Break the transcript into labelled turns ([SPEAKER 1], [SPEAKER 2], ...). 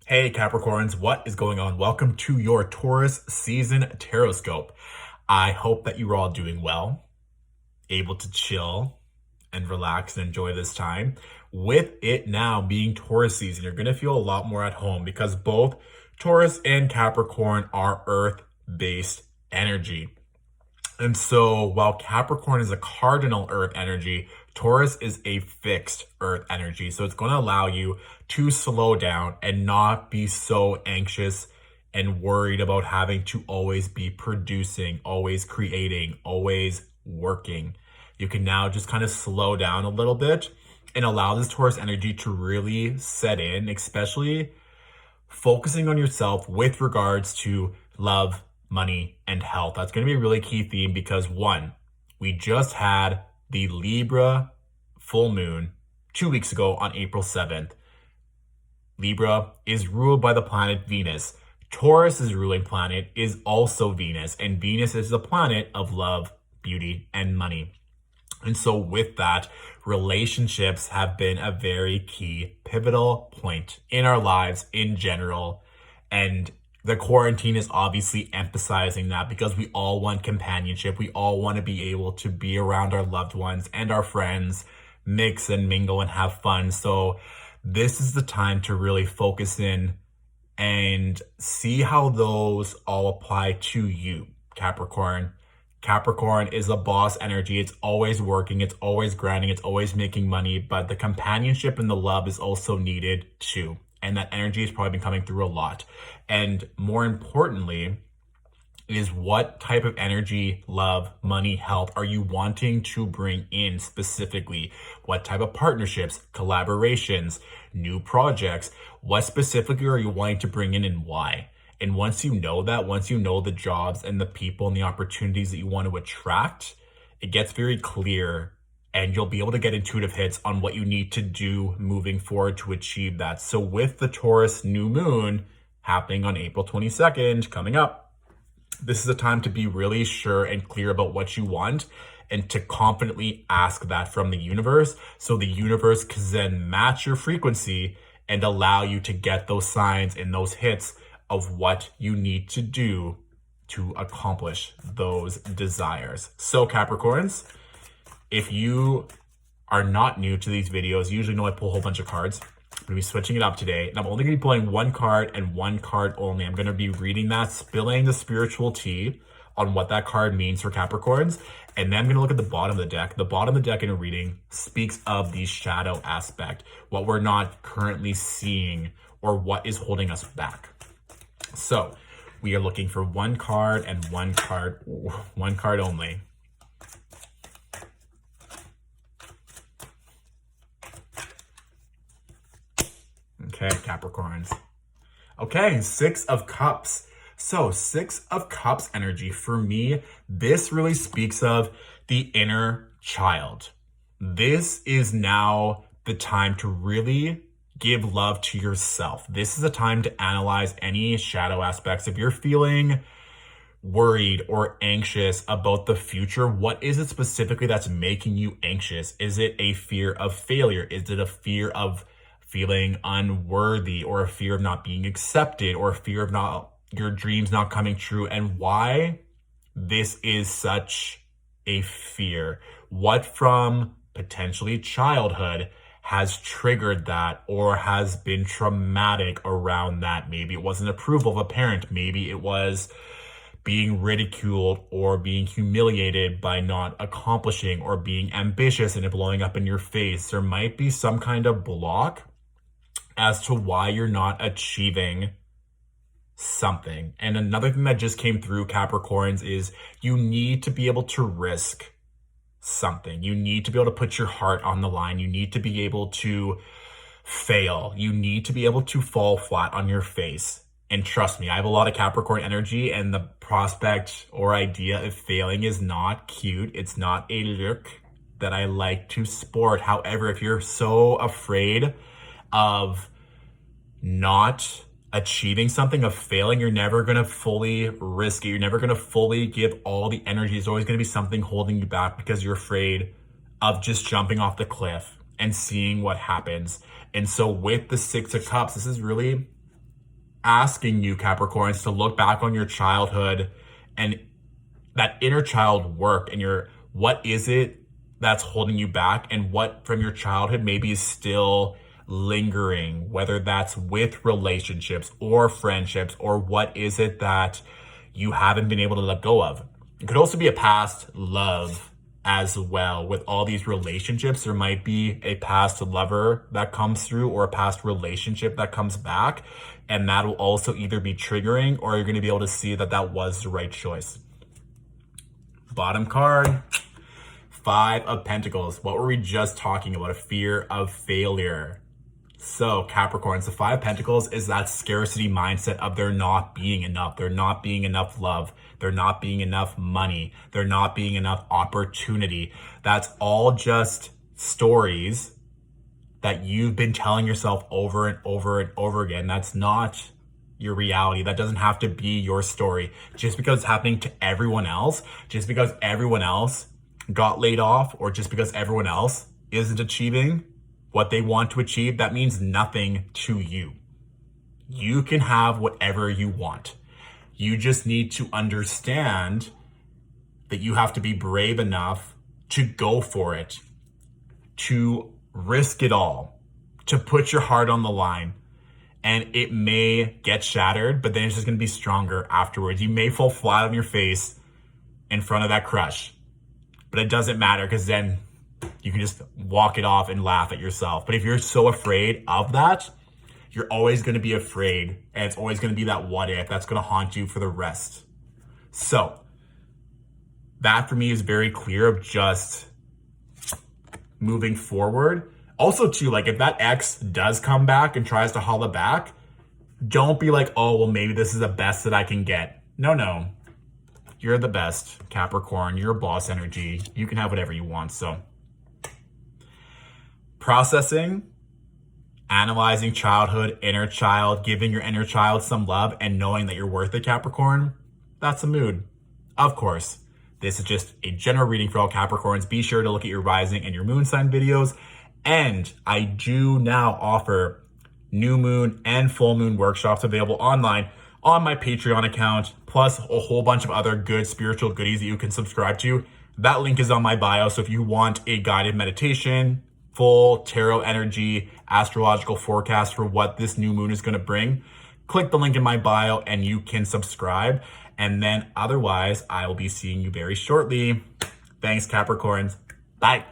[SPEAKER 1] Hey Capricorns, what is going on? Welcome to your Taurus season Tarotscope. I hope that you're all doing well, able to chill and relax and enjoy this time. With it now being Taurus season, you're going to feel a lot more at home because both Taurus and Capricorn are earth-based energy. And so while Capricorn is a cardinal earth energy, Taurus is a fixed earth energy. So it's going to allow you to slow down and not be so anxious and worried about having to always be producing, always creating, always working. You can now just kind of slow down a little bit and allow this Taurus energy to really set in, especially focusing on yourself with regards to love, money, and health. That's going to be a really key theme because one, we just had the Libra full moon 2 weeks ago on April 7th. Libra is ruled by the planet Venus. Taurus's ruling planet is also Venus, and Venus is the planet of love, beauty, and money. And so with that, relationships have been a very key pivotal point in our lives in general. And the quarantine is obviously emphasizing that because we all want companionship. We all want to be able to be around our loved ones and our friends, mix and mingle and have fun. So this is the time to really focus in and see how those all apply to you, Capricorn. Capricorn is a boss energy. It's always working. It's always grinding. It's always making money. But the companionship and the love is also needed too. And that energy has probably been coming through a lot. And more importantly, is what type of energy, love, money, health are you wanting to bring in specifically? What type of partnerships, collaborations, new projects? What specifically are you wanting to bring in and why? And once you know that, once you know the jobs and the people and the opportunities that you want to attract, it gets very clear and you'll be able to get intuitive hits on what you need to do moving forward to achieve that. So with the Taurus new moon happening on April 22nd coming up, this is a time to be really sure and clear about what you want and to confidently ask that from the universe. So the universe can then match your frequency and allow you to get those signs and those hits of what you need to do to accomplish those desires. So Capricorns, if you are not new to these videos, you usually know I pull a whole bunch of cards. I'm going to be switching it up today, and I'm only going to be pulling one card and one card only. I'm going to be reading that, spilling the spiritual tea on what that card means for Capricorns, and then I'm going to look at the bottom of the deck. The bottom of the deck in a reading speaks of the shadow aspect, what we're not currently seeing or what is holding us back. So we are looking for one card and one card only. Okay, Capricorns. Okay, Six of Cups. So Six of Cups energy, for me, this really speaks of the inner child. This is now the time to really give love to yourself. This is a time to analyze any shadow aspects. If you're feeling worried or anxious about the future, what is it specifically that's making you anxious? Is it a fear of failure? Is it a fear of feeling unworthy or a fear of not being accepted or a fear of your dreams not coming true? And why this is such a fear? What from potentially childhood has triggered that or has been traumatic around that? Maybe it wasn't approval of a parent. Maybe it was being ridiculed or being humiliated by not accomplishing or being ambitious and it blowing up in your face. There might be some kind of block as to why you're not achieving something. And another thing that just came through, Capricorns, is you need to be able to risk something. You need to be able to put your heart on the line. You need to be able to fail. You need to be able to fall flat on your face. And trust me, I have a lot of Capricorn energy, and the prospect or idea of failing is not cute. It's not a look that I like to sport. However, if you're so afraid of not achieving something, of failing, you're never going to fully risk it. You're never going to fully give all the energy. There's always going to be something holding you back because you're afraid of just jumping off the cliff and seeing what happens. And so with the Six of Cups, this is really asking you, Capricorns, to look back on your childhood and that inner child work and what is it that's holding you back, and what from your childhood maybe is still lingering, whether that's with relationships or friendships, or what is it that you haven't been able to let go of. It could also be a past love as well. With all these relationships, there might be a past lover that comes through or a past relationship that comes back, and that will also either be triggering, or you're going to be able to see that that was the right choice. Bottom card, 5 of Pentacles. What were we just talking about? A fear of failure. So Capricorns, the 5 of Pentacles is that scarcity mindset of there not being enough. There not being enough love. There not being enough money. There not being enough opportunity. That's all just stories that you've been telling yourself over and over and over again. That's not your reality. That doesn't have to be your story. Just because it's happening to everyone else, just because everyone else got laid off, or just because everyone else isn't achieving what they want to achieve, that means nothing to you. You can have whatever you want. You just need to understand that you have to be brave enough to go for it, to risk it all, to put your heart on the line. And it may get shattered, but then it's just going to be stronger afterwards. You may fall flat on your face in front of that crush, but it doesn't matter, because then you can just walk it off and laugh at yourself. But if you're so afraid of that, you're always going to be afraid, and it's always going to be that what if that's going to haunt you for the rest. So that for me is very clear of just moving forward. Also too, like if that ex does come back and tries to holla back, don't be like, oh, well, maybe this is the best that I can get. No. You're the best, Capricorn. You're boss energy. You can have whatever you want. So processing, analyzing childhood, inner child, giving your inner child some love, and knowing that you're worth it, Capricorn, that's a mood. Of course, this is just a general reading for all Capricorns. Be sure to look at your rising and your moon sign videos. And I do now offer new moon and full moon workshops available online on my Patreon account, plus a whole bunch of other good spiritual goodies that you can subscribe to. That link is on my bio. So if you want a guided meditation, full tarot energy, astrological forecast for what this new moon is going to bring, click the link in my bio and you can subscribe. And then otherwise, I will be seeing you very shortly. Thanks, Capricorns. Bye.